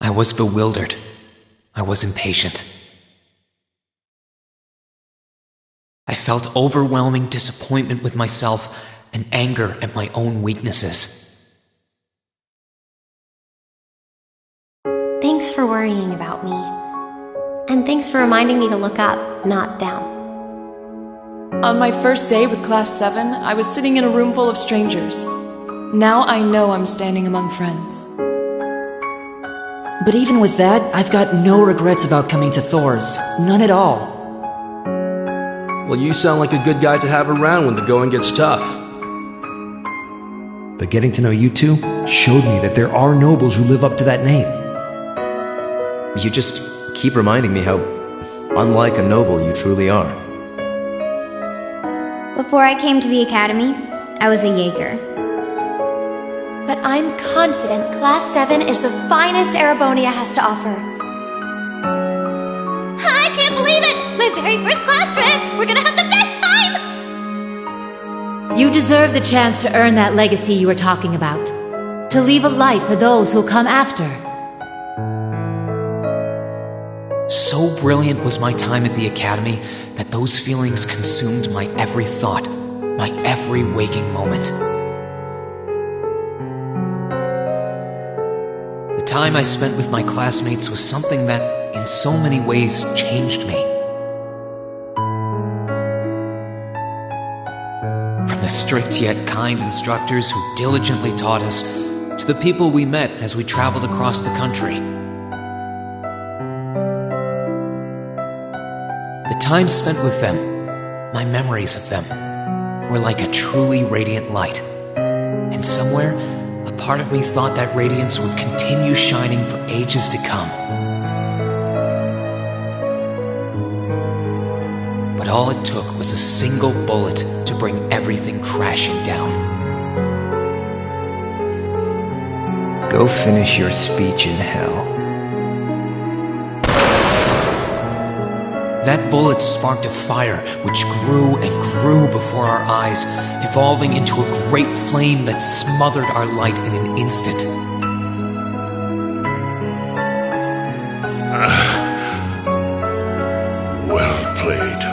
I was bewildered. I was impatient. I felt overwhelming disappointment with myself and anger at my own weaknesses. Thanks for worrying about me. And thanks for reminding me to look up, not down. On my first day with Class 7, I was sitting in a room full of strangers. Now I know I'm standing among friends. But even with that, I've got no regrets about coming to Thor's. None at all. Well, you sound like a good guy to have around when the going gets tough. But getting to know you two showed me that there are nobles who live up to that name. You just keep reminding me how unlike a noble you truly are. Before I came to the academy, I was a Jaeger. But I'm confident Class 7 is the finest Erebonia has to offer. I can't believe it! My very first class trip! We're gonna have the best time! You deserve the chance to earn that legacy you were talking about. To leave a light for those who'll come after. So brilliant was my time at the academy that those feelings consumed my every thought, my every waking moment. The time I spent with my classmates was something that, in so many ways, changed me. From the strict yet kind instructors who diligently taught us, to the people we met as we traveled across the country. The time spent with them, my memories of them, were like a truly radiant light. And somewhere, a part of me thought that radiance would continue shining for ages to come. But all it took was a single bullet to bring everything crashing down. Go finish your speech in hell. That bullet sparked a fire which grew and grew before our eyes, evolving into a great flame that smothered our light in an instant. Well played,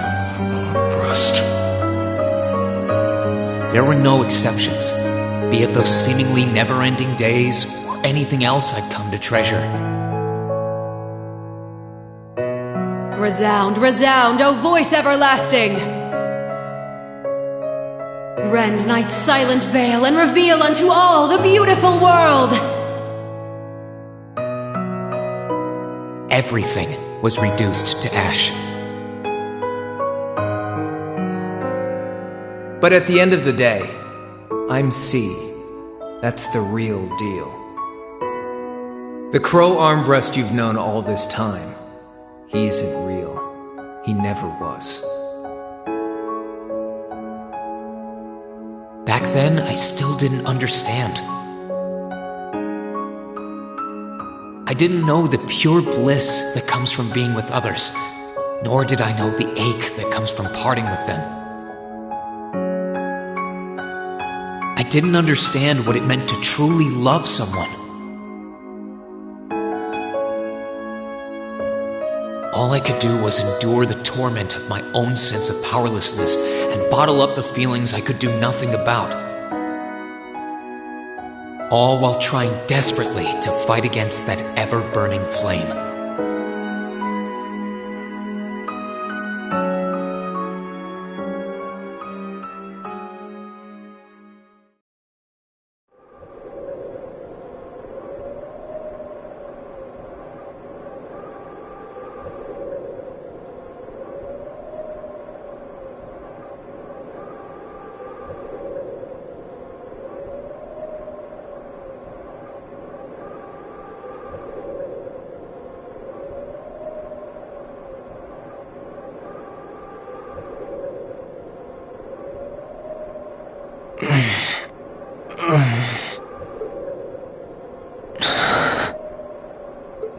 Armbrust. There were no exceptions, be it those seemingly never-ending days or anything else I'd come to treasure. Resound, resound, O voice everlasting! Rend night's silent veil and reveal unto all the beautiful world! Everything was reduced to ash. But at the end of the day, I'm C. That's the real deal. The crow Armbrust you've known all this time, he isn't real. He never was. Back then, I still didn't understand. I didn't know the pure bliss that comes from being with others, nor did I know the ache that comes from parting with them. I didn't understand what it meant to truly love someone. All I could do was endure the torment of my own sense of powerlessness and bottle up the feelings I could do nothing about. All while trying desperately to fight against that ever-burning flame.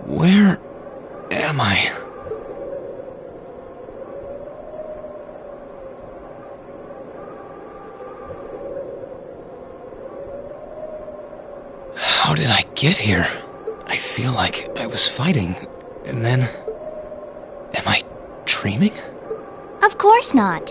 Where am I? How did I get here? I feel like I was fighting, and then... Am I dreaming? Of course not.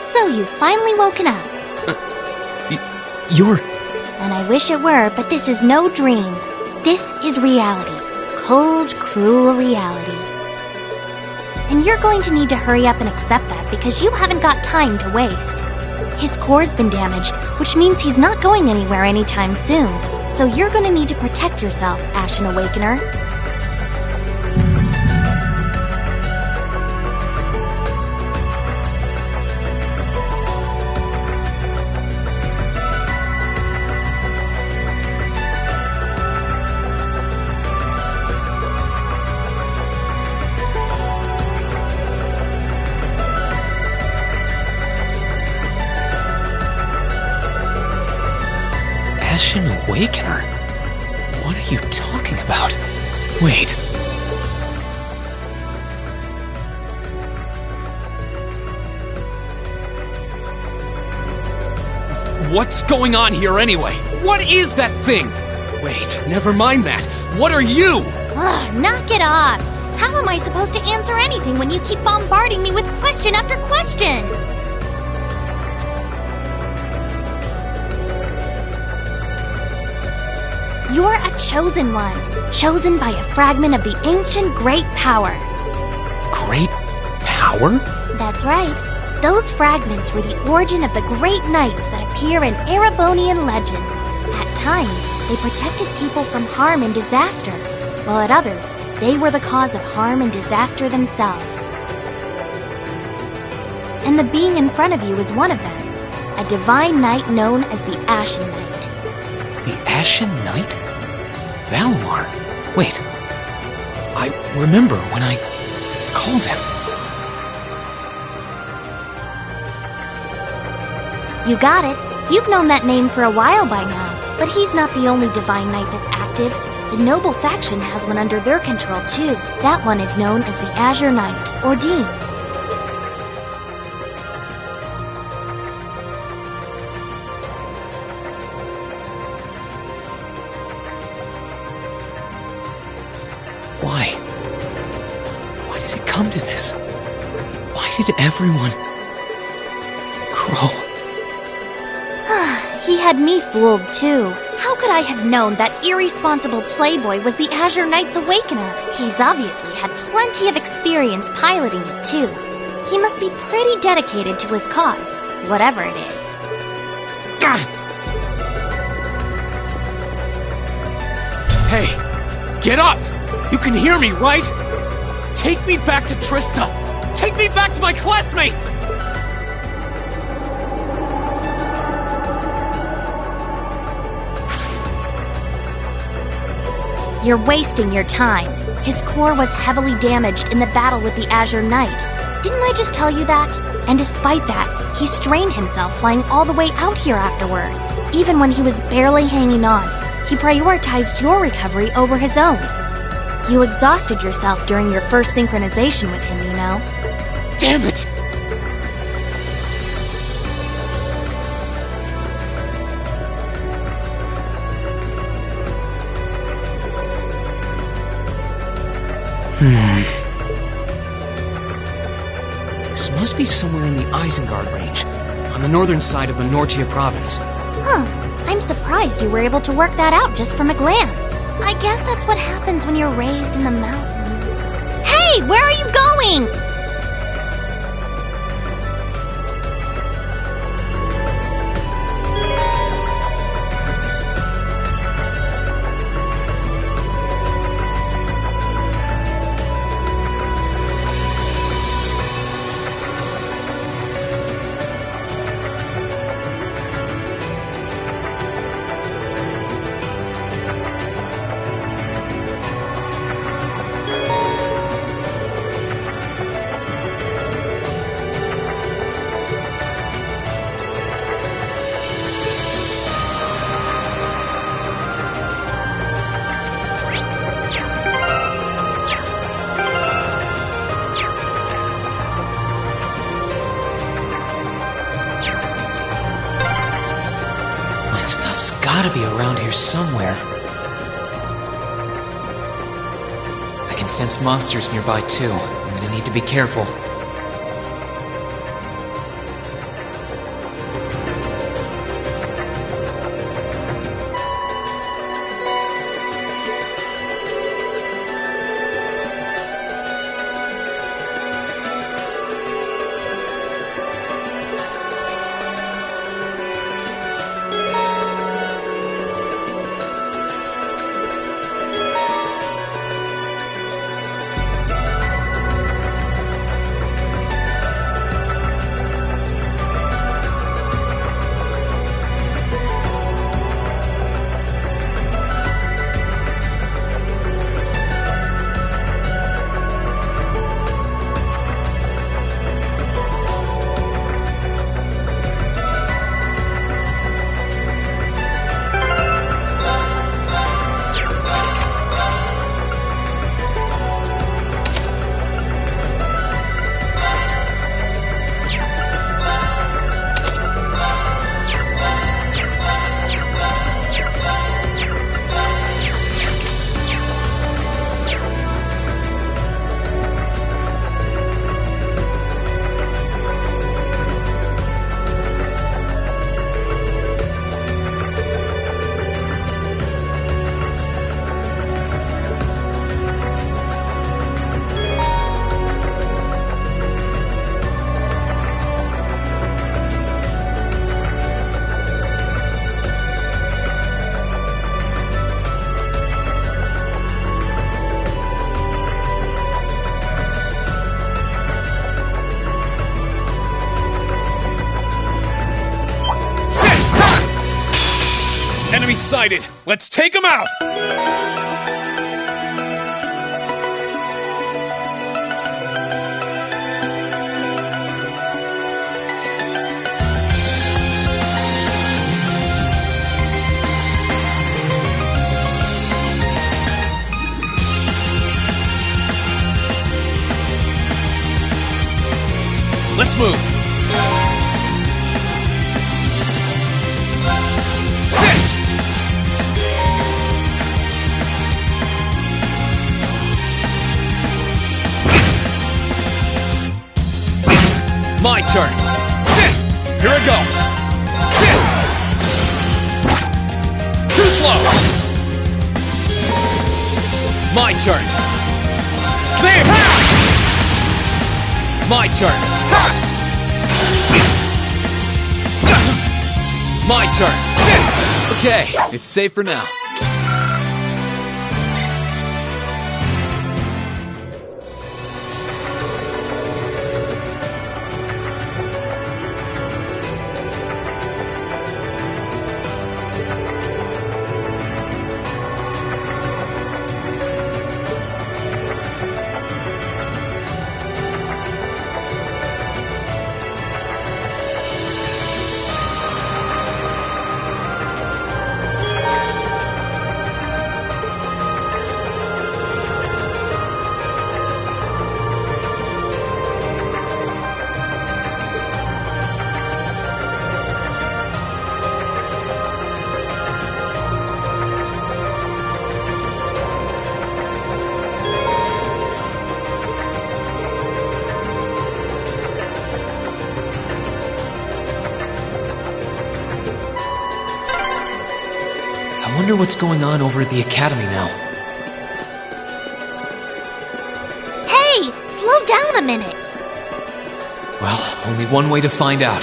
So you've finally woken up. You're... And I wish it were, but this is no dream. This is reality. Cold, cruel reality. And you're going to need to hurry up and accept that because you haven't got time to waste. His core's been damaged, which means he's not going anywhere anytime soon. So you're going to need to protect yourself, Ashen Awakener. Ashen Awakener? What are you talking about? Wait. What's going on here anyway? What is that thing? Wait, never mind that. What are you? Ugh, knock it off. How am I supposed to answer anything when you keep bombarding me with question after question? You're a chosen one, chosen by a fragment of the ancient Great Power. Great Power? That's right. Those fragments were the origin of the great knights that appear in Erebonian legends. At times, they protected people from harm and disaster, while at others, they were the cause of harm and disaster themselves. And the being in front of you is one of them, a divine knight known as the Ashen Knight. The Ashen Knight? Valimar? Wait. I remember when I called him. You got it. You've known that name for a while by now. But he's not the only divine knight that's active. The noble faction has one under their control too. That one is known as the Azure Knight, or Dean. Why did it come to this? Why did everyone... Crow? He had me fooled too. How could I have known that irresponsible playboy was the Azure Knight's Awakener? He's obviously had plenty of experience piloting it too. He must be pretty dedicated to his cause, whatever it is. Hey, get up! You can hear me, right? Take me back to Trista! Take me back to my classmates! You're wasting your time. His core was heavily damaged in the battle with the Azure Knight. Didn't I just tell you that? And despite that, he strained himself flying all the way out here afterwards. Even when he was barely hanging on, he prioritized your recovery over his own. You exhausted yourself during your first synchronization with him, you know. Damn it! This must be somewhere in the Isengard range, on the northern side of the Nortia province. Huh. I'm surprised you were able to work that out just from a glance. I guess that's what happens when you're raised in the mountain. Hey, where are you going? gotta be around here somewhere. I can sense monsters nearby too. I'm gonna need to be careful. Enemy sighted! Let's take him out! Let's move! My turn! Sit! Here I go! Sit! Too slow! My turn! There! Ha! My turn! Ha! My turn! Sit! Okay, it's safe for now. I wonder what's going on over at the academy now. Hey! Slow down a minute! Well, only one way to find out.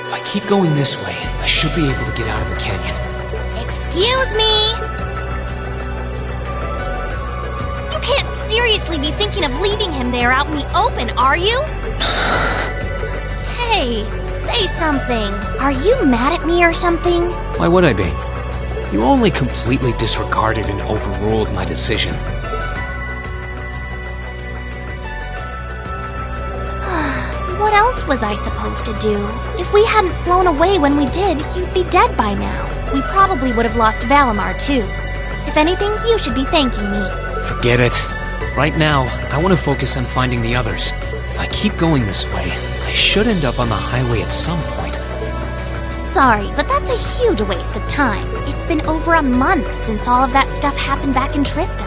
If I keep going this way, I should be able to get out of the canyon. Excuse me! You can't seriously be thinking of leaving him there out in the open, are you? Hey, say something. Are you mad at me or something? Why would I be? You only completely disregarded and overruled my decision. What else was I supposed to do? If we hadn't flown away when we did, you'd be dead by now. We probably would have lost Valimar, too. If anything, you should be thanking me. Forget it. Right now, I want to focus on finding the others. If I keep going this way, should end up on the highway at some point. Sorry, but that's a huge waste of time. It's been over a month since all of that stuff happened back in Trista.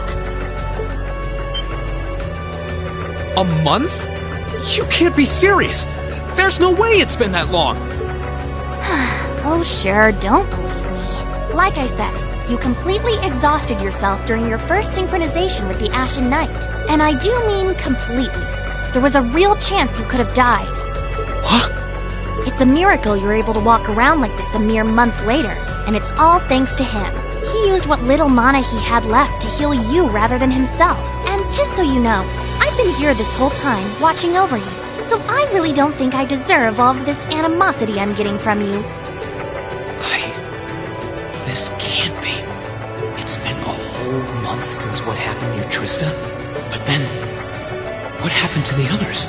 A month? You can't be serious! There's no way it's been that long! Oh sure, don't believe me. Like I said, you completely exhausted yourself during your first synchronization with the Ashen Knight. And I do mean completely. There was a real chance you could have died. What? It's a miracle you're able to walk around like this a mere month later, and it's all thanks to him. He used what little mana he had left to heal you rather than himself. And just so you know, I've been here this whole time, watching over you. So I really don't think I deserve all of this animosity I'm getting from you. This can't be. It's been a whole month since what happened near Trista. But then, what happened to the others?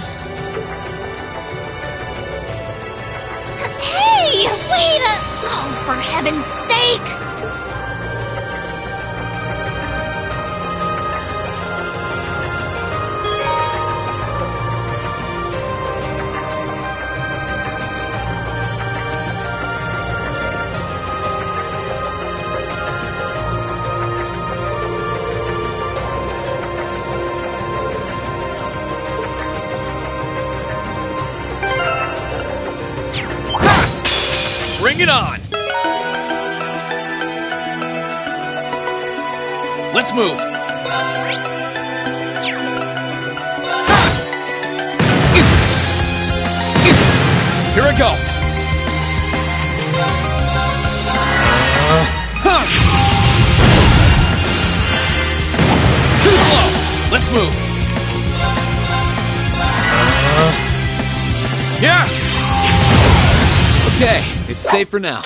Hey, wait a... Oh, for heaven's sake! Bring it on! Let's move! Here I go! Too slow! Let's move! Yeah! Okay, it's safe for now.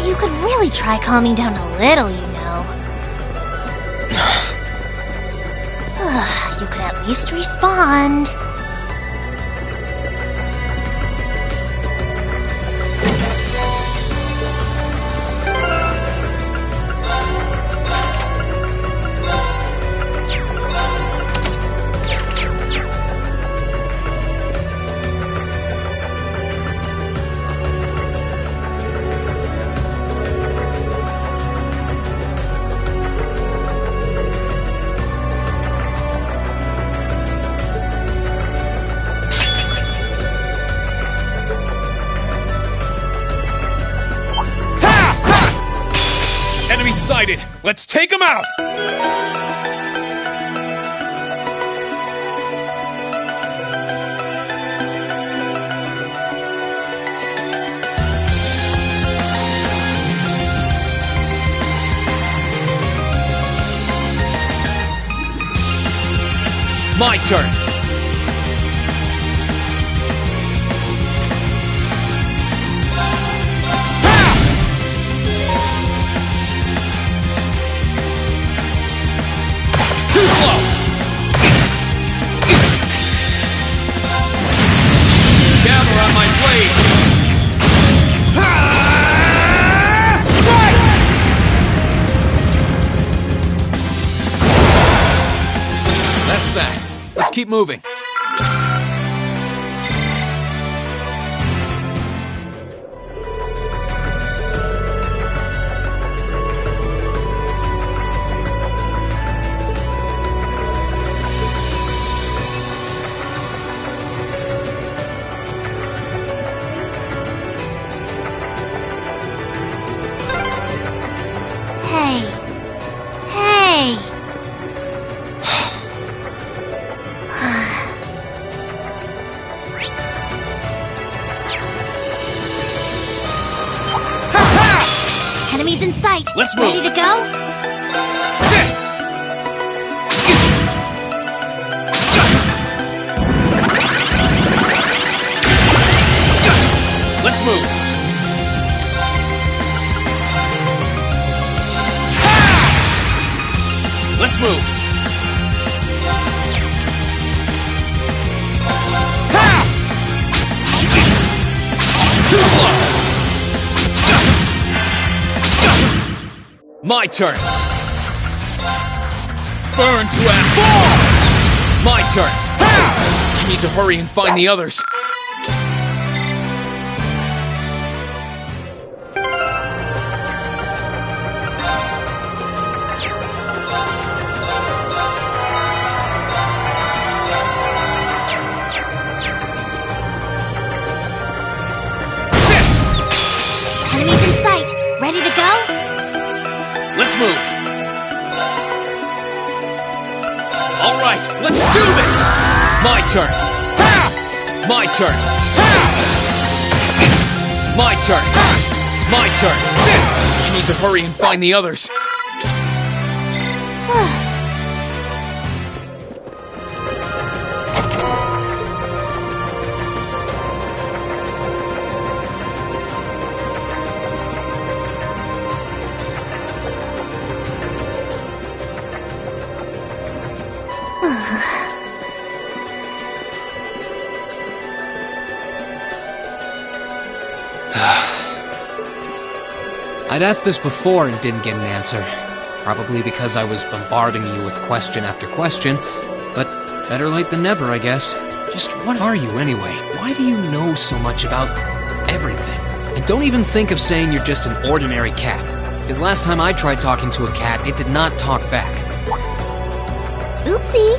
You could really try calming down a little, you know. You could at least respond. Enemy sighted! Let's take him out! My turn! Too slow! Gather on my blade! Strike! That's that. Let's keep moving. Enemies in sight. Let's move. Ready to go? Sit! Let's move. Let's move. Too slow. My turn. Burn to ash. My turn. I need to hurry and find the others. Enemies in sight. Ready to go? Let's move. All right, let's do this. My turn. My turn. My turn. My turn. I need to hurry and find the others. I'd asked this before and didn't get an answer. Probably because I was bombarding you with question after question, but better late than never, I guess. Just what are you anyway? Why do you know so much about everything? And don't even think of saying you're just an ordinary cat, because last time I tried talking to a cat, it did not talk back. Oopsie.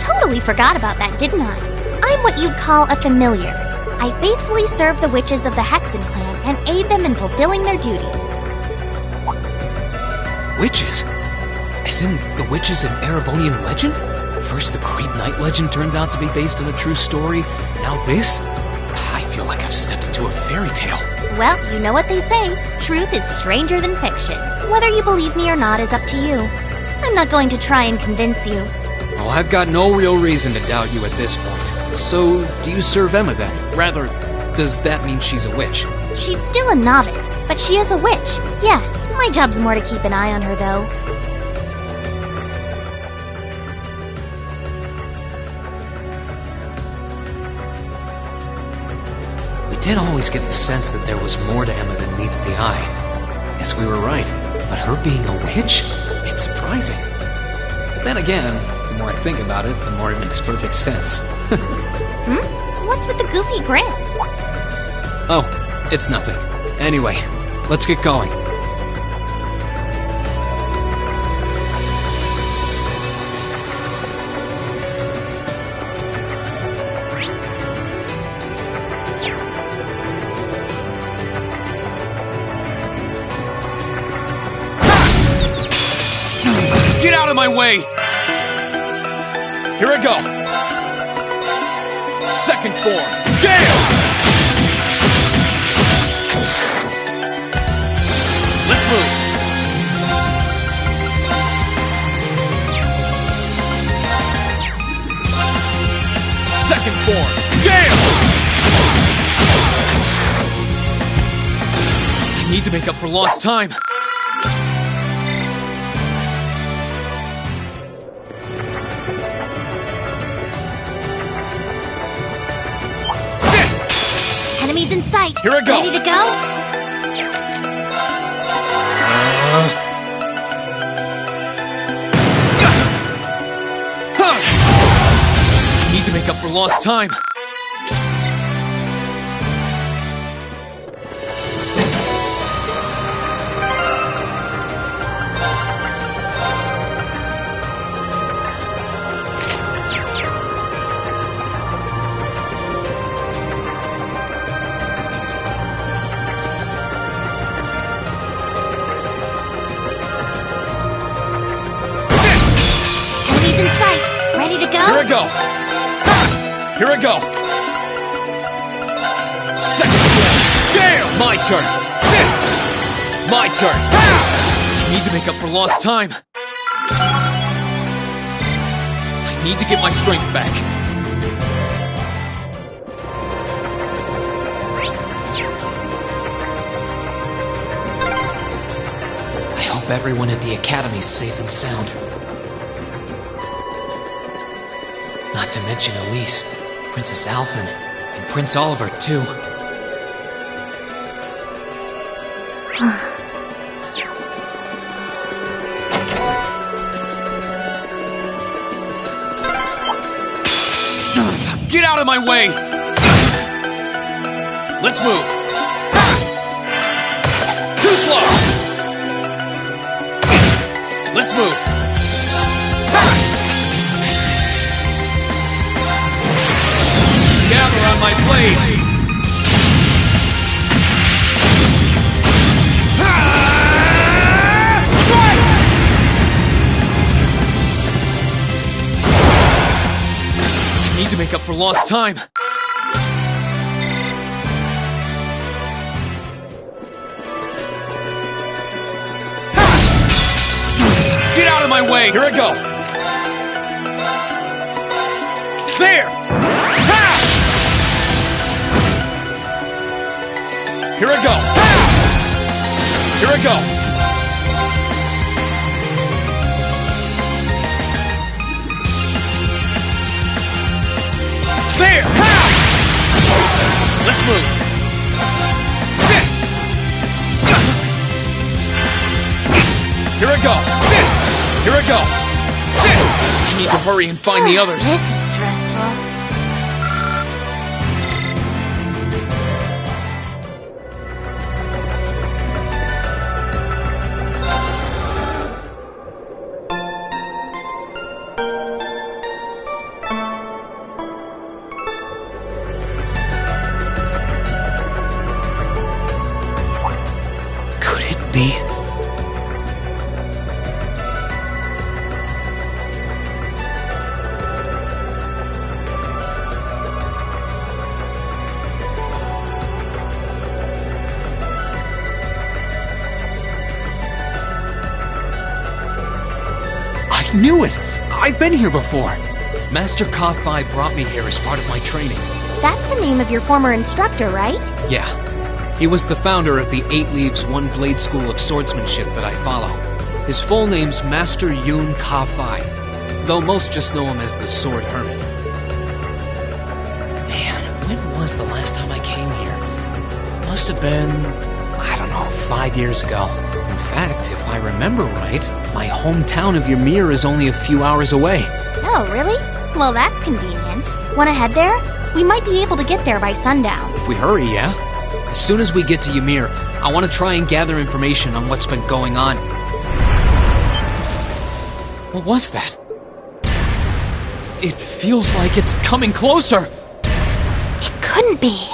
Totally forgot about that, didn't I? I'm what you'd call a familiar. I faithfully serve the witches of the Hexen clan and aid them in fulfilling their duties. Witches? As in the witches in Erebonian legend? First the great night legend turns out to be based on a true story, now this? I feel like I've stepped into a fairy tale. Well, you know what they say, truth is stranger than fiction. Whether you believe me or not is up to you. I'm not going to try and convince you. Well, I've got no real reason to doubt you at this point. So, do you serve Emma then? Rather, does that mean she's a witch? She's still a novice, but she is a witch. Yes, my job's more to keep an eye on her, though. We did always get the sense that there was more to Emma than meets the eye. Guess we were right, but her being a witch? It's surprising. But then again, the more I think about it, the more it makes perfect sense. What's with the goofy grin? Oh, it's nothing. Anyway, let's get going. Get out of my way! Here I go! Second form, Gale! Let's move! Second form, Gale! I need to make up for lost time. Enemies in sight. Here I go. Ready to go? I need to make up for lost time. Enemies in sight. Ready to go? Here I go. Here I go. Second form, Gale! My turn. Sit! My turn! I need to make up for lost time. I need to get my strength back. I hope everyone at the Academy's safe and sound. Not to mention Elise, Princess Alphen, and Prince Oliver, too. Get out of my way! Let's move! Too slow! Let's move! Gather on my blade! Strike! I need to make up for lost time. Get out of my way! Here I go! There! Ha! Here I go! Here I go! There! Ha! Let's move! Sit! Here I go! Sit! Here I go! Sit! I need to hurry and find the others. This is stressful. Could it be? I knew it! I've been here before! Master Ka-Fi brought me here as part of my training. That's the name of your former instructor, right? Yeah. He was the founder of the 8 Leaves, 1 Blade School of Swordsmanship that I follow. His full name's Master Yun Ka-Fi, though most just know him as the Sword Hermit. Man, when was the last time I came here? Must have been, I don't know, 5 years ago. In fact, if I remember right, my hometown of Ymir is only a few hours away. Oh, really? Well, that's convenient. Wanna head there? We might be able to get there by sundown. If we hurry, yeah? As soon as we get to Ymir, I want to try and gather information on what's been going on. What was that? It feels like it's coming closer! It couldn't be.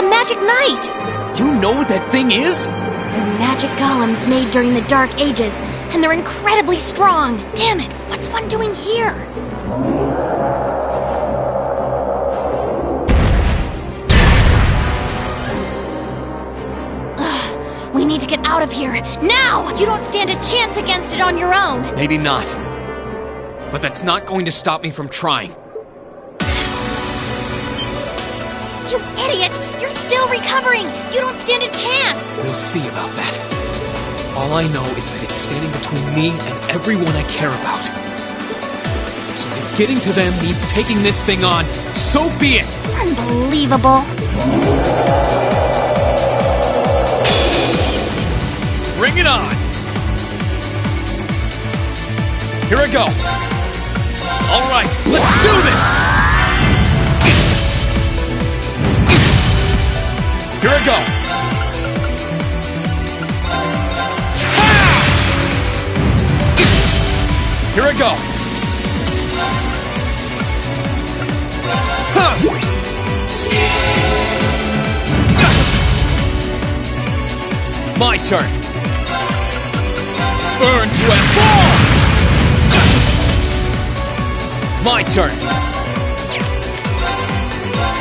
Magic Knight! You know what that thing is? They're magic golems made during the Dark Ages, and they're incredibly strong. Damn it, what's one doing here? Ugh, we need to get out of here, now! You don't stand a chance against it on your own. Maybe not. But that's not going to stop me from trying. You idiot! You're still recovering! You don't stand a chance! We'll see about that. All I know is that it's standing between me and everyone I care about. So if getting to them means taking this thing on, so be it! Unbelievable. Bring it on! Here I go! Alright, let's do this! Here I go! Ah! Here I go! Huh. My turn. Burn to F4! My turn.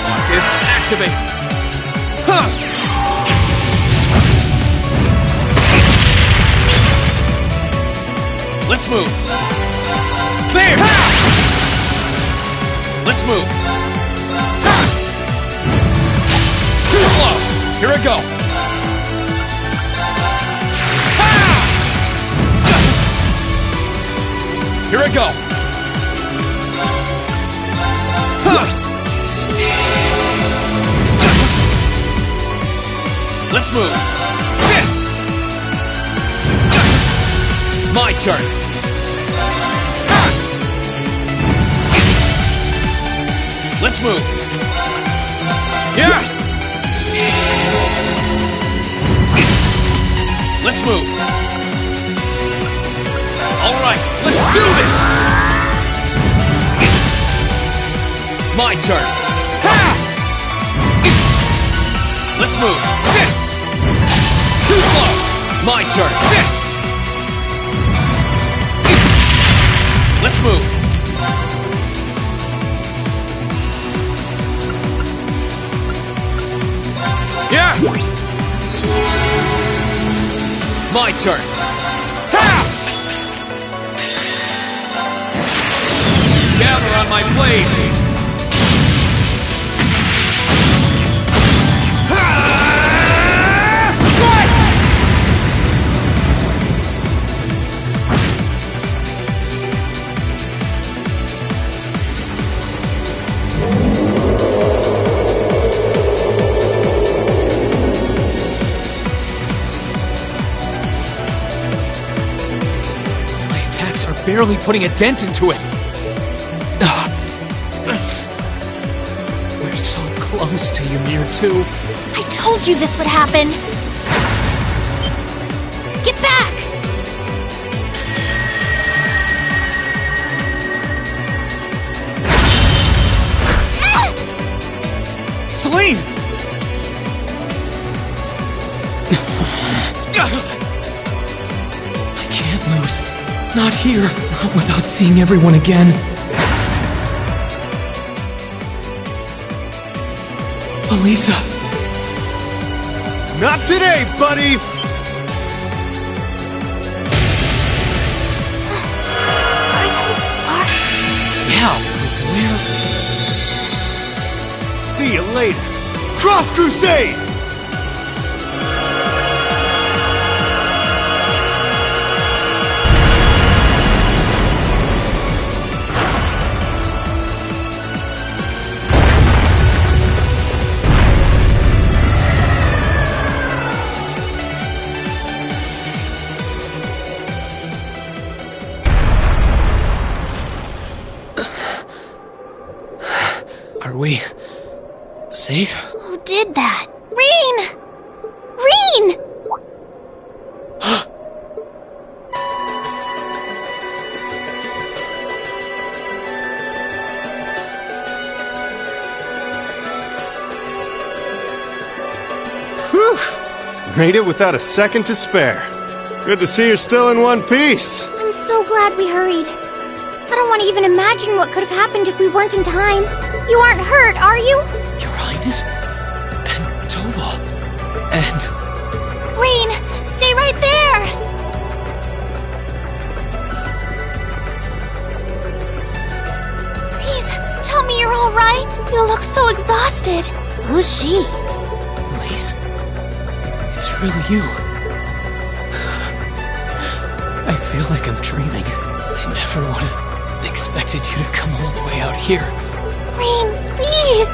Marcus, activate. Huh. Let's move. There! Ha! Let's move. Ha! Too slow. Here I go. Ha! Here I go. Ha! Let's move. Sit! My turn. Let's move. Yeah! Let's move. All right, let's do this! My turn. Ha! Let's move. Sit! Too slow. My turn. Sit! Let's move. Yeah! My turn. Ha! Gather on my blade. Barely putting a dent into it. We're so close to Ymir too. I told you this would happen. Get back! Celine! I can't lose. Not here. Not without seeing everyone again. Elisa! Not today, buddy! Are those arcs? Yeah, where? See you later. Cross Crusade! Are we safe? Who did that? Reen! Reen! Whew! Made it without a second to spare. Good to see you're still in one piece. I'm so glad we hurried. I don't want to even imagine what could have happened if we weren't in time. You aren't hurt, are you? Your Highness? And Tobal? And... Reen, stay right there! Please, tell me you're alright. You look so exhausted. Who's she? Elise, it's really you. I feel like I'm dreaming. I never would have expected you to come all the way out here. Reen, please!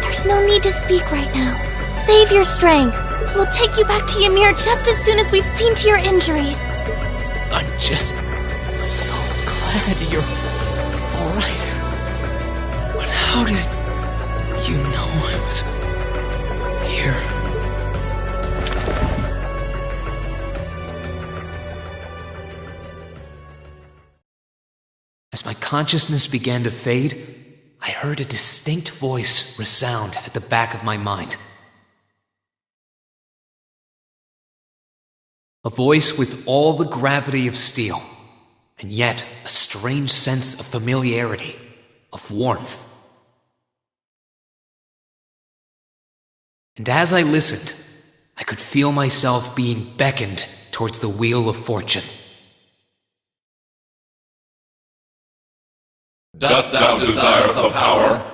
There's no need to speak right now. Save your strength. We'll take you back to Ymir just as soon as we've seen to your injuries. I'm just so glad you're alright. But how did you know I was here? As my consciousness began to fade, I heard a distinct voice resound at the back of my mind. A voice with all the gravity of steel, and yet a strange sense of familiarity, of warmth. And as I listened, I could feel myself being beckoned towards the wheel of fortune. Dost thou desire the power?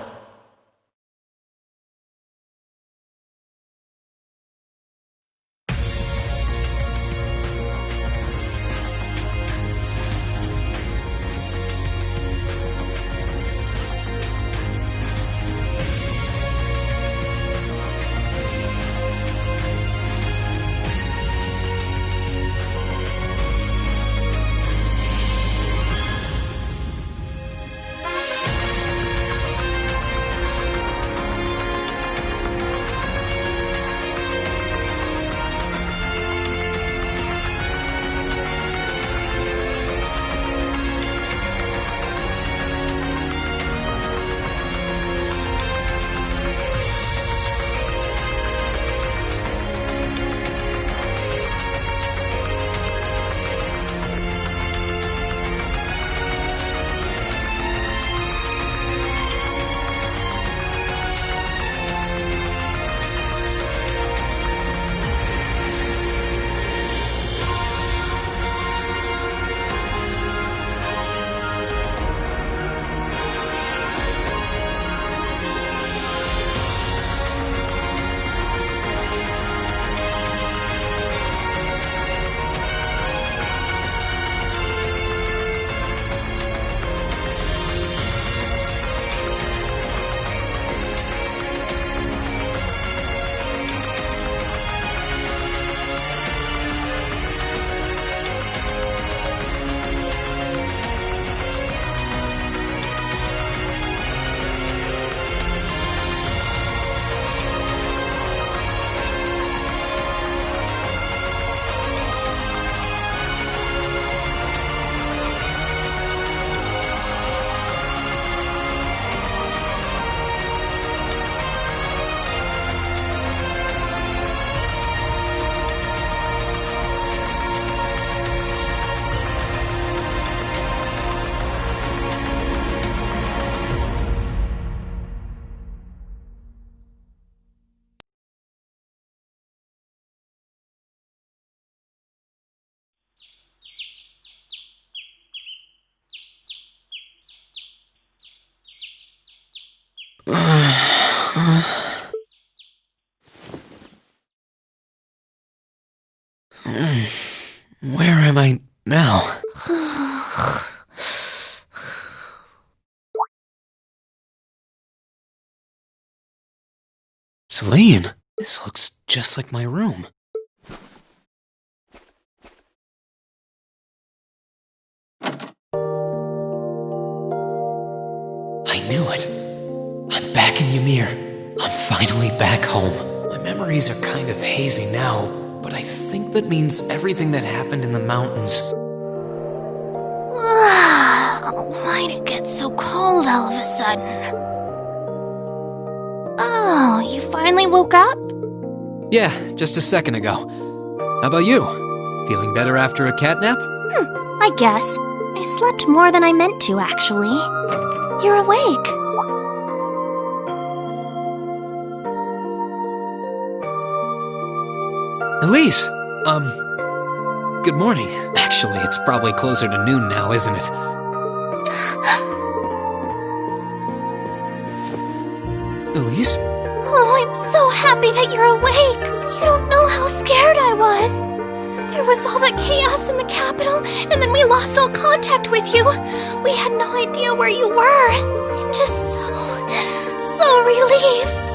Where am I now? Celine, this looks just like my room. I knew it. I'm back in Ymir. I'm finally back home. My memories are kind of hazy now, but I think that means everything that happened in the mountains. Why'd it get so cold all of a sudden? Oh, you finally woke up? Yeah, just a second ago. How about you? Feeling better after a cat nap? I guess. I slept more than I meant to, actually. You're awake. Elise! Good morning. Actually, it's probably closer to noon now, isn't it? Elise? Oh, I'm so happy that you're awake. You don't know how scared I was. There was all that chaos in the capital, and then we lost all contact with you. We had no idea where you were. I'm just so relieved.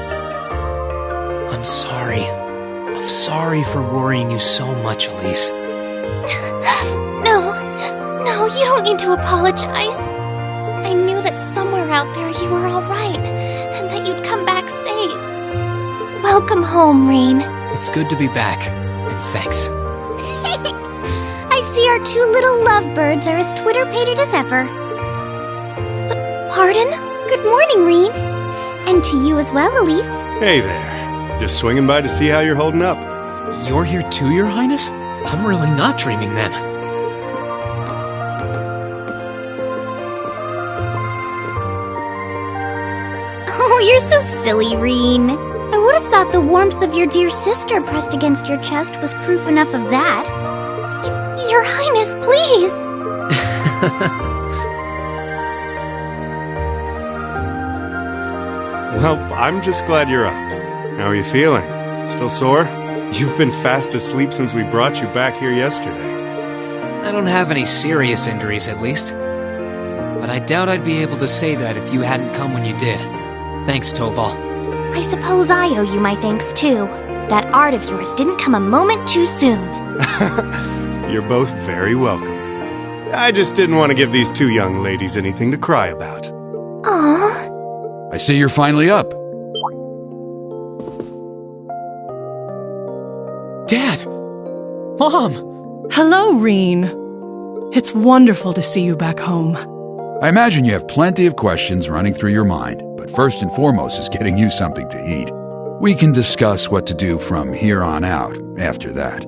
I'm sorry. I'm sorry for worrying you so much, Elise. No, you don't need to apologize. I knew that somewhere out there you were all right, and that you'd come back safe. Welcome home, Rain. It's good to be back, and thanks. I see our two little lovebirds are as Twitter-pated as ever. Pardon? Good morning, Rain. And to you as well, Elise. Hey there. Just swinging by to see how you're holding up. You're here too, Your Highness? I'm really not dreaming then. Oh, you're so silly, Reen. I would have thought the warmth of your dear sister pressed against your chest was proof enough of that. Your Highness, please! Well, I'm just glad you're up. How are you feeling? Still sore? You've been fast asleep since we brought you back here yesterday. I don't have any serious injuries, at least. But I doubt I'd be able to say that if you hadn't come when you did. Thanks, Toval. I suppose I owe you my thanks, too. That art of yours didn't come a moment too soon. You're both very welcome. I just didn't want to give these two young ladies anything to cry about. Aww. I see you're finally up. Dad! Mom! Hello, Reen. It's wonderful to see you back home. I imagine you have plenty of questions running through your mind, but first and foremost is getting you something to eat. We can discuss what to do from here on out after that.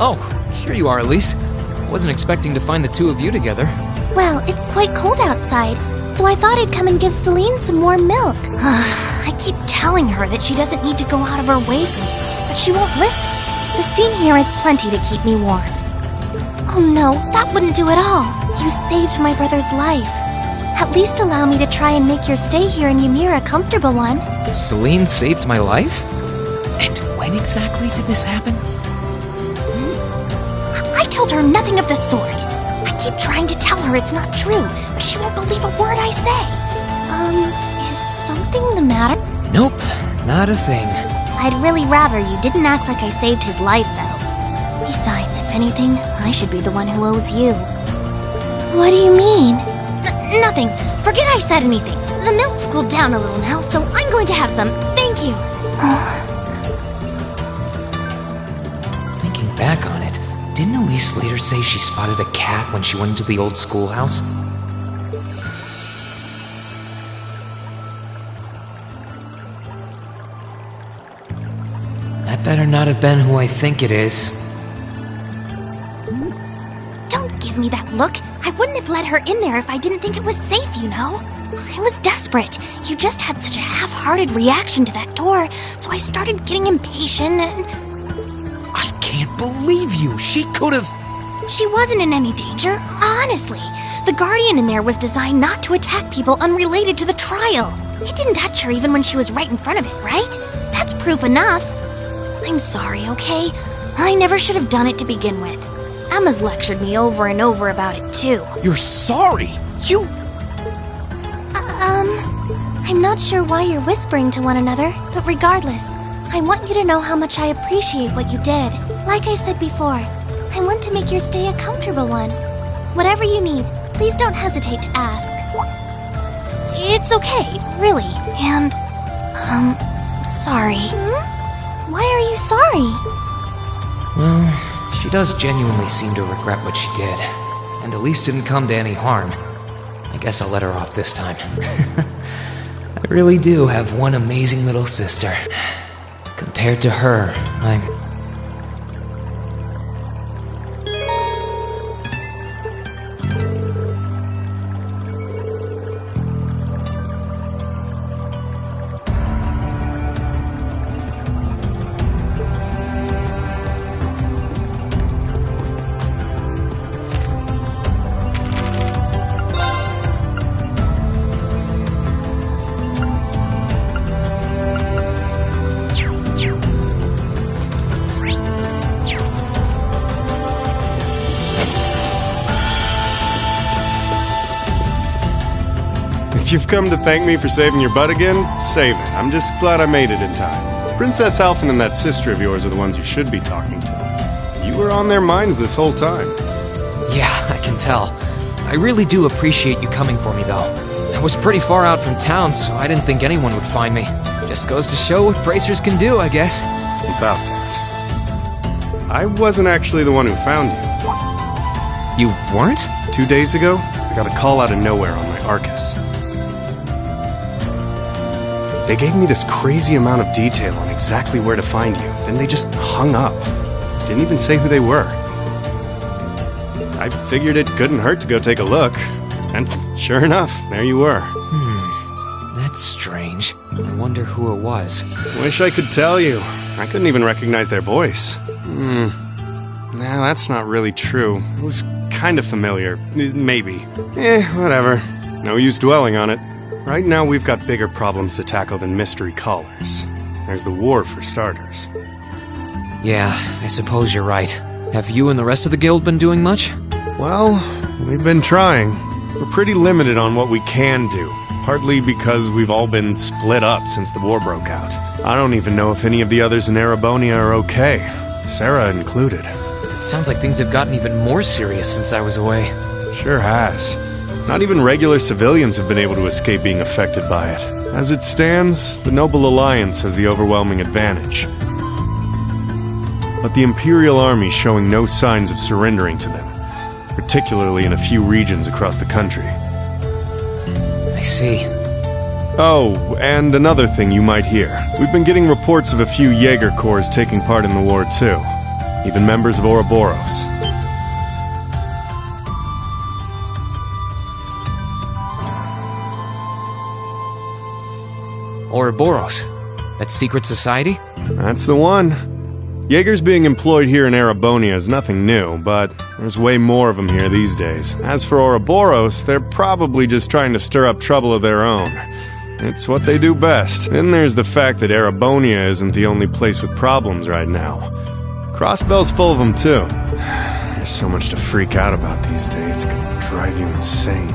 Oh, here you are, Elise. Wasn't expecting to find the two of you together. Well, it's quite cold outside, so I thought I'd come and give Celine some warm milk. I keep telling her that she doesn't need to go out of her way for me, but she won't listen. The steam here is plenty to keep me warm. Oh no, that wouldn't do at all. You saved my brother's life. At least allow me to try and make your stay here in Ymir a comfortable one. Celine saved my life? And when exactly did this happen? I told her nothing of the sort. I keep trying to tell her it's not true, but she won't believe a word I say. Is something the matter? Nope, not a thing. I'd really rather you didn't act like I saved his life, though. Besides, if anything, I should be the one who owes you. What do you mean? Nothing. Forget I said anything. The milk's cooled down a little now, so I'm going to have some. Thank you. Thinking back on it, didn't Elise later say she spotted a cat when she went into the old schoolhouse? That better not have been who I think it is. Don't give me that look. I wouldn't have let her in there if I didn't think it was safe, you know? I was desperate. You just had such a half-hearted reaction to that door, so I started getting impatient and... I can't believe you! She could've... She wasn't in any danger, honestly. The Guardian in there was designed not to attack people unrelated to the trial. It didn't touch her even when she was right in front of it, right? That's proof enough. I'm sorry, okay? I never should have done it to begin with. Emma's lectured me over and over about it, too. You're sorry? You... I'm not sure why you're whispering to one another, but regardless, I want you to know how much I appreciate what you did. Like I said before, I want to make your stay a comfortable one. Whatever you need, please don't hesitate to ask. It's okay, really, and... sorry. Why are you sorry? Well, she does genuinely seem to regret what she did, and Elise didn't come to any harm. I guess I'll let her off this time. I really do have one amazing little sister. Compared to her, I'm... If you've come to thank me for saving your butt again, save it. I'm just glad I made it in time. Princess Alphen and that sister of yours are the ones you should be talking to. You were on their minds this whole time. Yeah, I can tell. I really do appreciate you coming for me, though. I was pretty far out from town, so I didn't think anyone would find me. Just goes to show what bracers can do, I guess. About that. I wasn't actually the one who found you. You weren't? 2 days ago, I got a call out of nowhere on my Arcus. They gave me this crazy amount of detail on exactly where to find you, then they just hung up. Didn't even say who they were. I figured it couldn't hurt to go take a look, and sure enough, there you were. That's strange. I wonder who it was. Wish I could tell you. I couldn't even recognize their voice. Nah, that's not really true. It was kind of familiar. Maybe. Whatever. No use dwelling on it. Right now, we've got bigger problems to tackle than mystery callers. There's the war, for starters. Yeah, I suppose you're right. Have you and the rest of the guild been doing much? Well, we've been trying. We're pretty limited on what we can do, partly because we've all been split up since the war broke out. I don't even know if any of the others in Erebonia are okay, Sarah included. It sounds like things have gotten even more serious since I was away. Sure has. Not even regular civilians have been able to escape being affected by it. As it stands, the Noble Alliance has the overwhelming advantage. But the Imperial Army's showing no signs of surrendering to them, particularly in a few regions across the country. I see. Oh, and another thing you might hear. We've been getting reports of a few Jaeger Corps taking part in the war too. even members of Ouroboros. Ouroboros? That secret society? That's the one. Jaegers being employed here in Erebonia is nothing new, but there's way more of them here these days. As for Ouroboros, they're probably just trying to stir up trouble of their own. It's what they do best. Then there's the fact that Erebonia isn't the only place with problems right now. Crossbell's full of them too. There's so much to freak out about these days, it could drive you insane.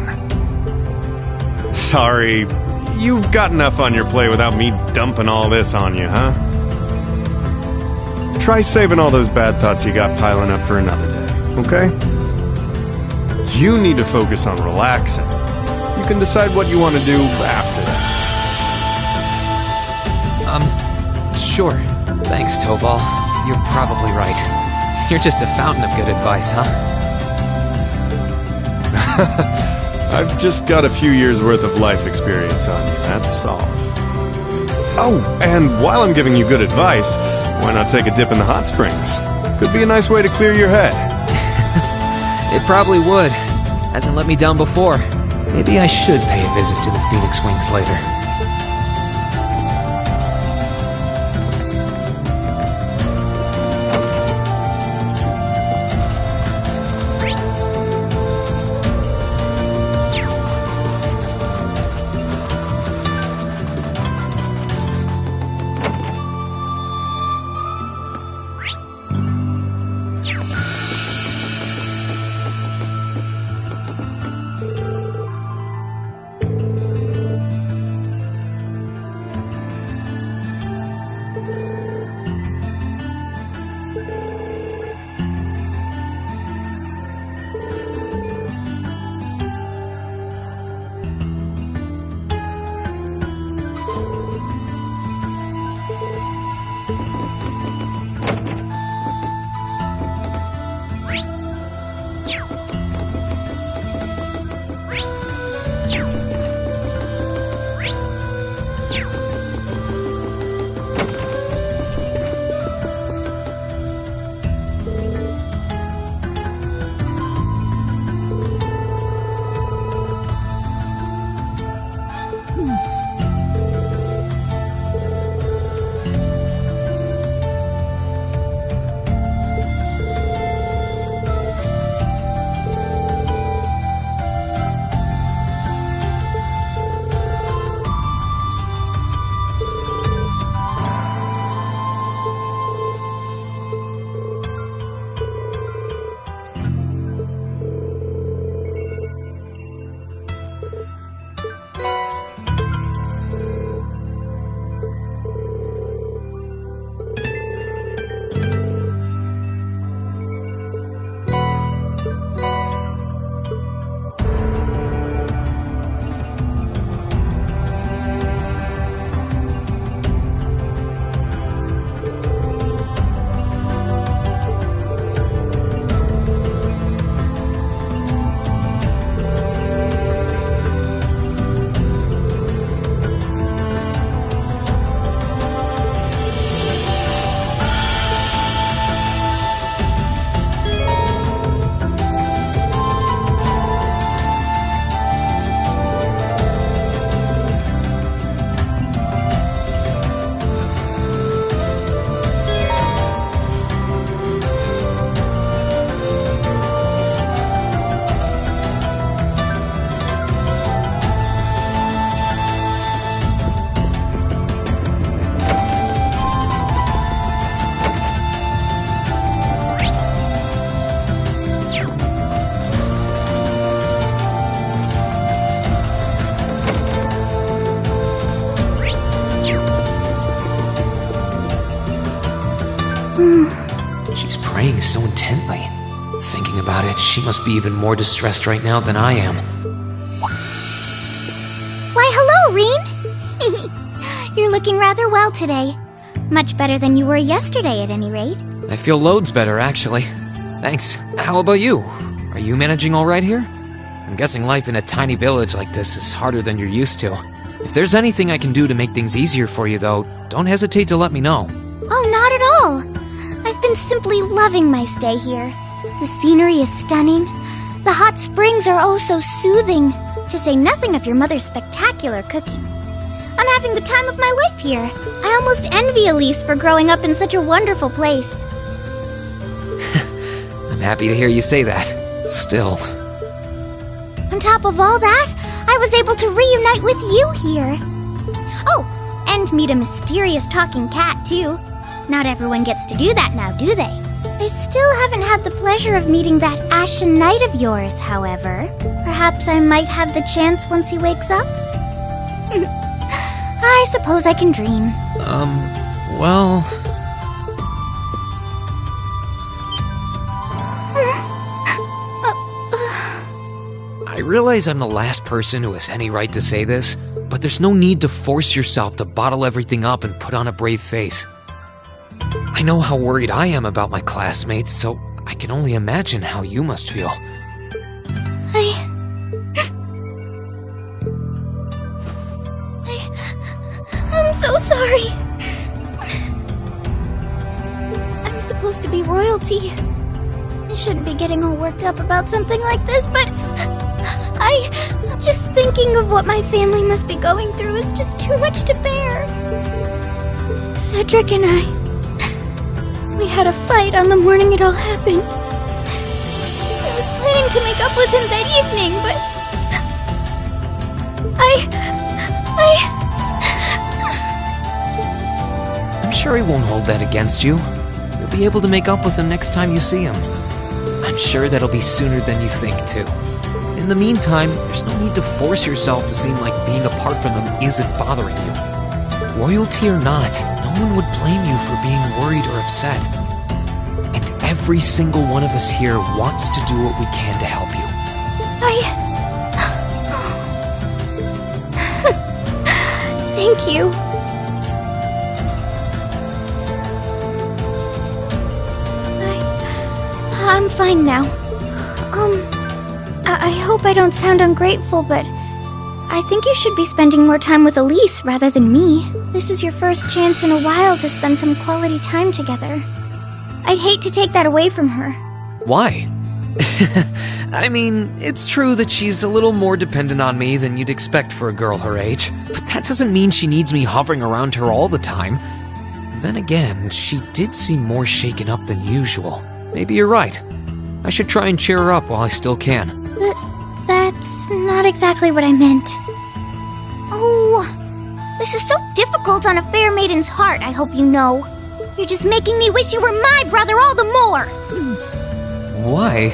Sorry, you've got enough on your plate without me dumping all this on you, huh? Try saving all those bad thoughts you got piling up for another day, okay? You need to focus on relaxing. You can decide what you want to do after that. Sure. Thanks, Toval. You're probably right. You're just a fountain of good advice, huh? I've just got a few years worth of life experience on you, that's all. Oh, and while I'm giving you good advice, why not take a dip in the hot springs? Could be a nice way to clear your head. It probably would. Hasn't let me down before. Maybe I should pay a visit to the Phoenix Wings later. She's praying so intently. Thinking about it, she must be even more distressed right now than I am. Why, hello, Reen! You're looking rather well today. Much better than you were yesterday, at any rate. I feel loads better, actually. Thanks. How about you? Are you managing all right here? I'm guessing life in a tiny village like this is harder than you're used to. If there's anything I can do to make things easier for you, though, don't hesitate to let me know. Oh, not at all. I I've been simply loving my stay here. The scenery is stunning. The hot springs are oh so soothing, to say nothing of your mother's spectacular cooking. I'm having the time of my life here. I almost envy Elise for growing up in such a wonderful place. I'm happy to hear you say that. Still. On top of all that, I was able to reunite with you here. Oh, and meet a mysterious talking cat, too. Not everyone gets to do that now, do they? I still haven't had the pleasure of meeting that Ashen Knight of yours, however. Perhaps I might have the chance once he wakes up? I suppose I can dream. Well... I realize I'm the last person who has any right to say this, but there's no need to force yourself to bottle everything up and put on a brave face. I know how worried I am about my classmates, so I can only imagine how you must feel. I'm so sorry. I'm supposed to be royalty. I shouldn't be getting all worked up about something like this, but just thinking of what my family must be going through is just too much to bear. Cedric and we had a fight on the morning it all happened. I was planning to make up with him that evening, but I'm sure he won't hold that against you. You'll be able to make up with him next time you see him. I'm sure that'll be sooner than you think, too. In the meantime, there's no need to force yourself to seem like being apart from them isn't bothering you. Royalty or not, no one would blame you for being worried or upset. And every single one of us here wants to do what we can to help you. Thank you. I'm fine now. I hope I don't sound ungrateful, but I think you should be spending more time with Elise rather than me. This is your first chance in a while to spend some quality time together. I'd hate to take that away from her. Why? I mean, it's true that she's a little more dependent on me than you'd expect for a girl her age, but that doesn't mean she needs me hovering around her all the time. Then again, she did seem more shaken up than usual. Maybe you're right. I should try and cheer her up while I still can. That's not exactly what I meant. Oh, this is so difficult on a fair maiden's heart, I hope you know. You're just making me wish you were my brother all the more. Why?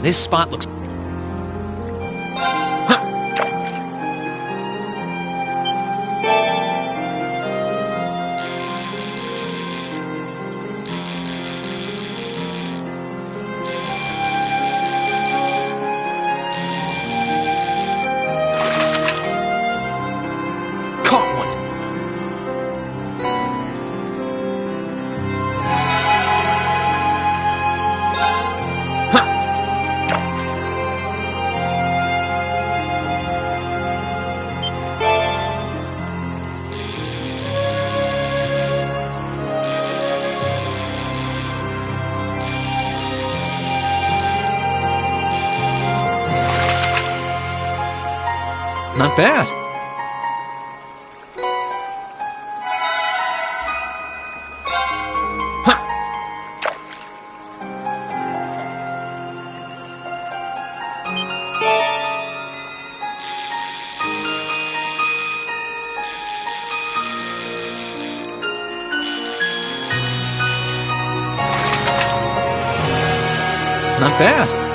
This spot looks... Not bad. Not bad.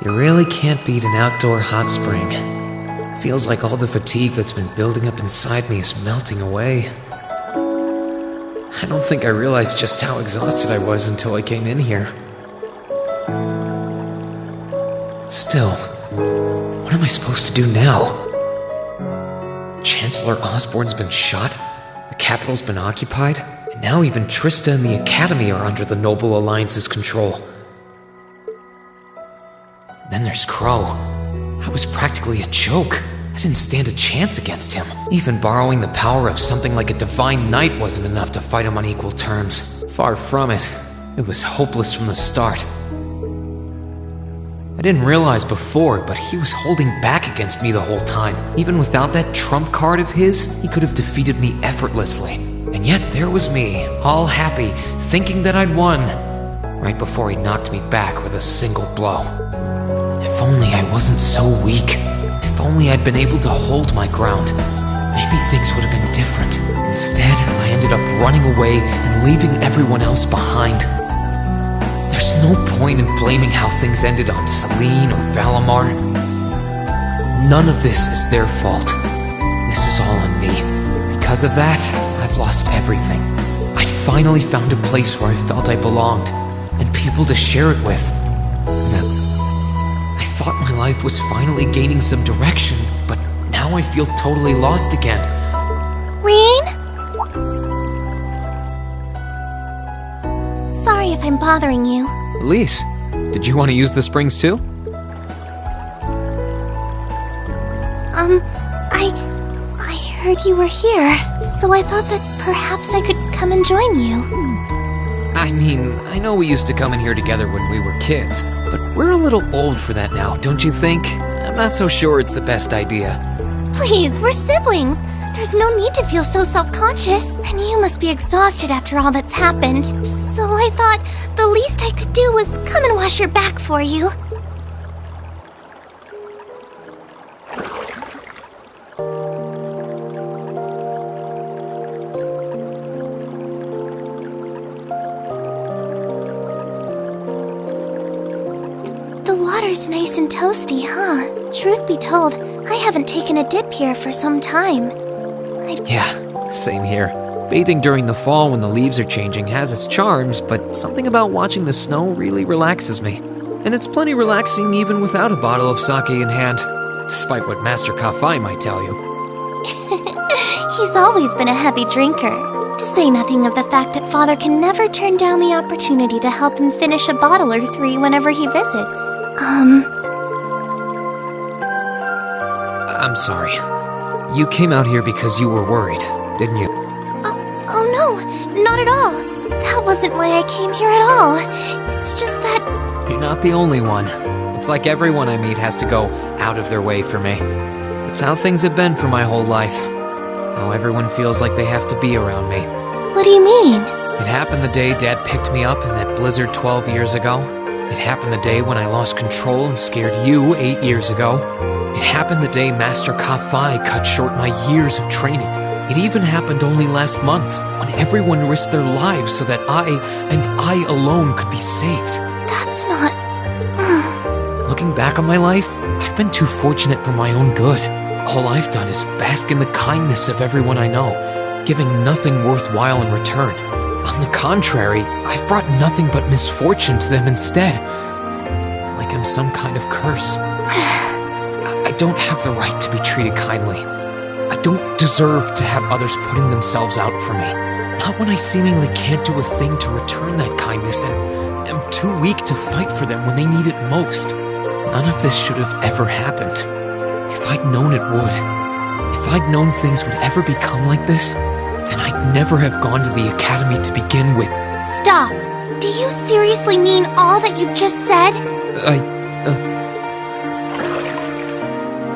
You really can't beat an outdoor hot spring. Feels like all the fatigue that's been building up inside me is melting away. I don't think I realized just how exhausted I was until I came in here. Still, what am I supposed to do now? Chancellor Osborne's been shot, the capital's been occupied, and now even Trista and the Academy are under the Noble Alliance's control. Then there's Crow. I was practically a joke. I didn't stand a chance against him. Even borrowing the power of something like a divine knight wasn't enough to fight him on equal terms. Far from it. It was hopeless from the start. I didn't realize before, but he was holding back against me the whole time. Even without that trump card of his, he could have defeated me effortlessly. And yet there was me, all happy, thinking that I'd won, right before he knocked me back with a single blow. If only I wasn't so weak. If only I'd been able to hold my ground. Maybe things would have been different. Instead, I ended up running away and leaving everyone else behind. There's no point in blaming how things ended on Celine or Valimar. None of this is their fault. This is all on me. Because of that, I've lost everything. I'd finally found a place where I felt I belonged, and people to share it with. I thought my life was finally gaining some direction, but now I feel totally lost again. Reen? Sorry if I'm bothering you. Elise, did you want to use the springs too? I heard you were here, so I thought that perhaps I could come and join you. I mean, I know we used to come in here together when we were kids, but we're a little old for that now, don't you think? I'm not so sure it's the best idea. Please, we're siblings. There's no need to feel so self-conscious, and you must be exhausted after all that's happened. So I thought the least I could do was come and wash your back for you. The water's nice and toasty, huh? Truth be told, I haven't taken a dip here for some time. Yeah, same here. Bathing during the fall when the leaves are changing has its charms, but something about watching the snow really relaxes me. And it's plenty relaxing even without a bottle of sake in hand, despite what Master Kafai might tell you. He's always been a heavy drinker, to say nothing of the fact that Father can never turn down the opportunity to help him finish a bottle or three whenever he visits. I'm sorry. You came out here because you were worried, didn't you? Oh no, not at all. That wasn't why I came here at all. It's just that... You're not the only one. It's like everyone I meet has to go out of their way for me. It's how things have been for my whole life. How everyone feels like they have to be around me. What do you mean? It happened the day Dad picked me up in that blizzard 12 years ago. It happened the day when I lost control and scared you 8 years ago. It happened the day Master Kafai cut short my years of training. It even happened only last month, when everyone risked their lives so that I, and I alone, could be saved. That's not... Looking back on my life, I've been too fortunate for my own good. All I've done is bask in the kindness of everyone I know, giving nothing worthwhile in return. On the contrary, I've brought nothing but misfortune to them instead. Like I'm some kind of curse. I don't have the right to be treated kindly. I don't deserve to have others putting themselves out for me. Not when I seemingly can't do a thing to return that kindness and am too weak to fight for them when they need it most. None of this should have ever happened. If I'd known it would, if I'd known things would ever become like this, then I'd never have gone to the academy to begin with. Stop! Do you seriously mean all that you've just said?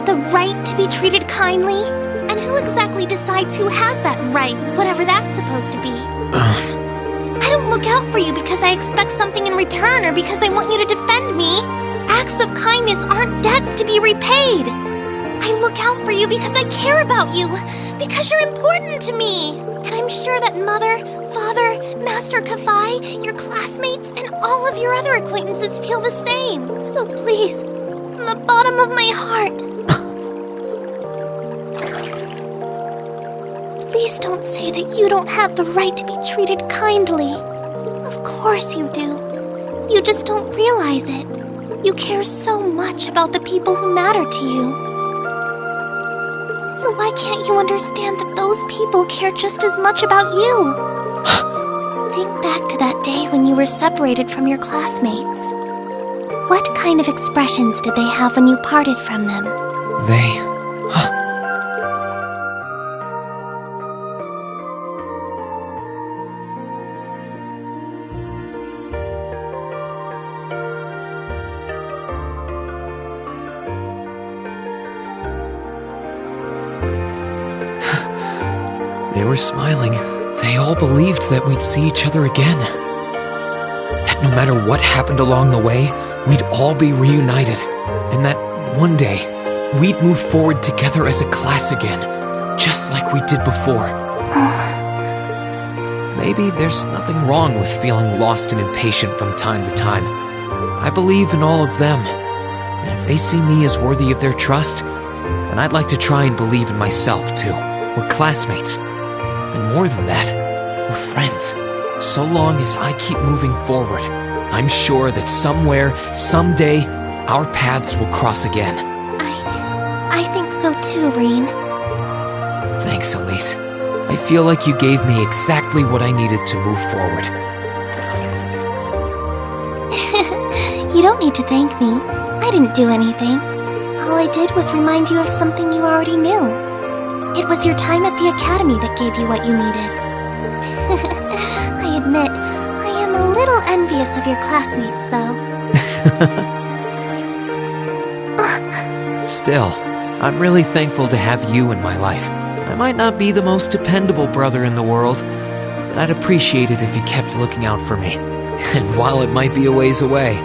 The right to be treated kindly? And who exactly decides who has that right, whatever that's supposed to be? I don't look out for you because I expect something in return or because I want you to defend me. Acts of kindness aren't debts to be repaid. I look out for you because I care about you, because you're important to me. And I'm sure that Mother, Father, Master Kafai, your classmates, and all of your other acquaintances feel the same. So please, from the bottom of my heart, please don't say that you don't have the right to be treated kindly. Of course you do. You just don't realize it. You care so much about the people who matter to you. So why can't you understand that those people care just as much about you? Think back to that day when you were separated from your classmates. What kind of expressions did they have when you parted from them? They were smiling. They all believed that we'd see each other again. That no matter what happened along the way, we'd all be reunited. And that one day, we'd move forward together as a class again, just like we did before. Maybe there's nothing wrong with feeling lost and impatient from time to time. I believe in all of them. And if they see me as worthy of their trust, then I'd like to try and believe in myself too. We're classmates. And more than that, we're friends. So long as I keep moving forward, I'm sure that somewhere, someday, our paths will cross again. I think so too, Reen. Thanks, Elise. I feel like you gave me exactly what I needed to move forward. You don't need to thank me. I didn't do anything. All I did was remind you of something you already knew. It was your time at the academy that gave you what you needed. I admit, I am a little envious of your classmates, though. Still, I'm really thankful to have you in my life. I might not be the most dependable brother in the world, but I'd appreciate it if you kept looking out for me. And while it might be a ways away,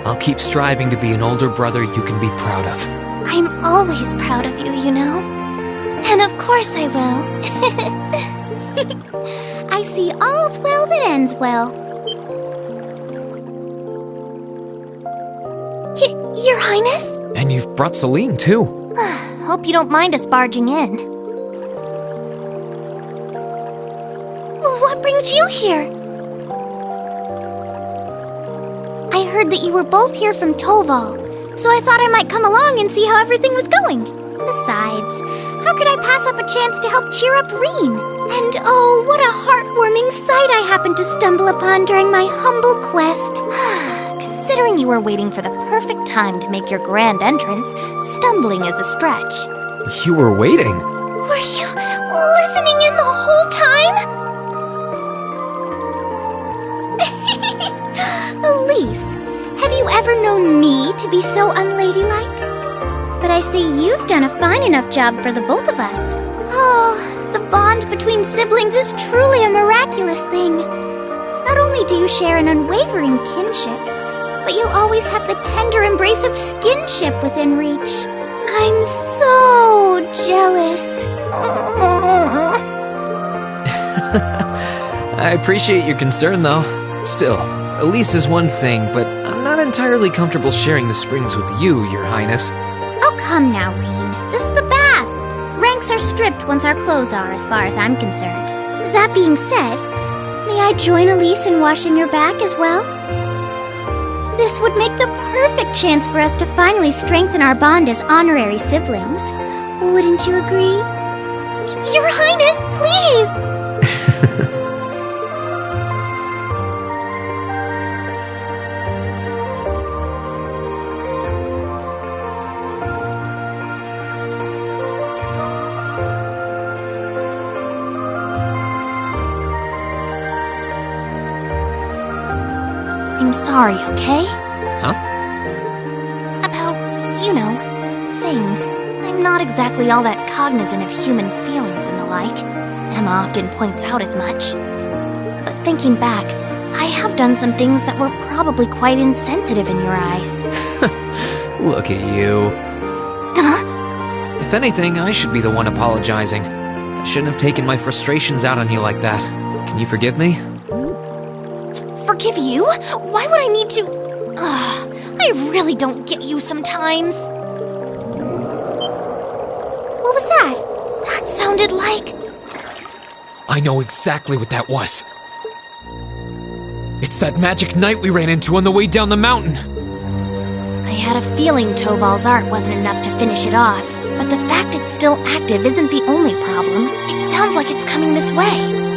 I'll keep striving to be an older brother you can be proud of. I'm always proud of you, you know. And of course I will. I see all's well that ends well. Your Highness? And you've brought Celine, too. Hope you don't mind us barging in. What brings you here? I heard that you were both here from Toval, so I thought I might come along and see how everything was going. Besides, how could I pass up a chance to help cheer up Reen? And oh, what a heartwarming sight I happened to stumble upon during my humble quest. Considering you were waiting for the perfect time to make your grand entrance, stumbling is a stretch. You were waiting? Were you listening in the whole time? Elise, have you ever known me to be so unladylike? But I see you've done a fine enough job for the both of us. Oh, the bond between siblings is truly a miraculous thing. Not only do you share an unwavering kinship, but you'll always have the tender embrace of skinship within reach. I'm so jealous. I appreciate your concern, though. Still, Elise is one thing, but I'm not entirely comfortable sharing the springs with you, Your Highness. Oh, come now, Reen. This is the bath. Ranks are stripped once our clothes are, as far as I'm concerned. That being said, may I join Elise in washing your back as well? This would make the perfect chance for us to finally strengthen our bond as honorary siblings. Wouldn't you agree? Your Highness, please! I'm sorry, okay? Huh? About, things. I'm not exactly all that cognizant of human feelings and the like. Emma often points out as much. But thinking back, I have done some things that were probably quite insensitive in your eyes. Look at you. Huh? If anything, I should be the one apologizing. I shouldn't have taken my frustrations out on you like that. Can you forgive me? Forgive you? Why would I need to? I really don't get you sometimes. What was that? That sounded like... I know exactly what that was. It's that magic knight we ran into on the way down the mountain. I had a feeling Toval's art wasn't enough to finish it off, but the fact it's still active isn't the only problem. It sounds like it's coming this way.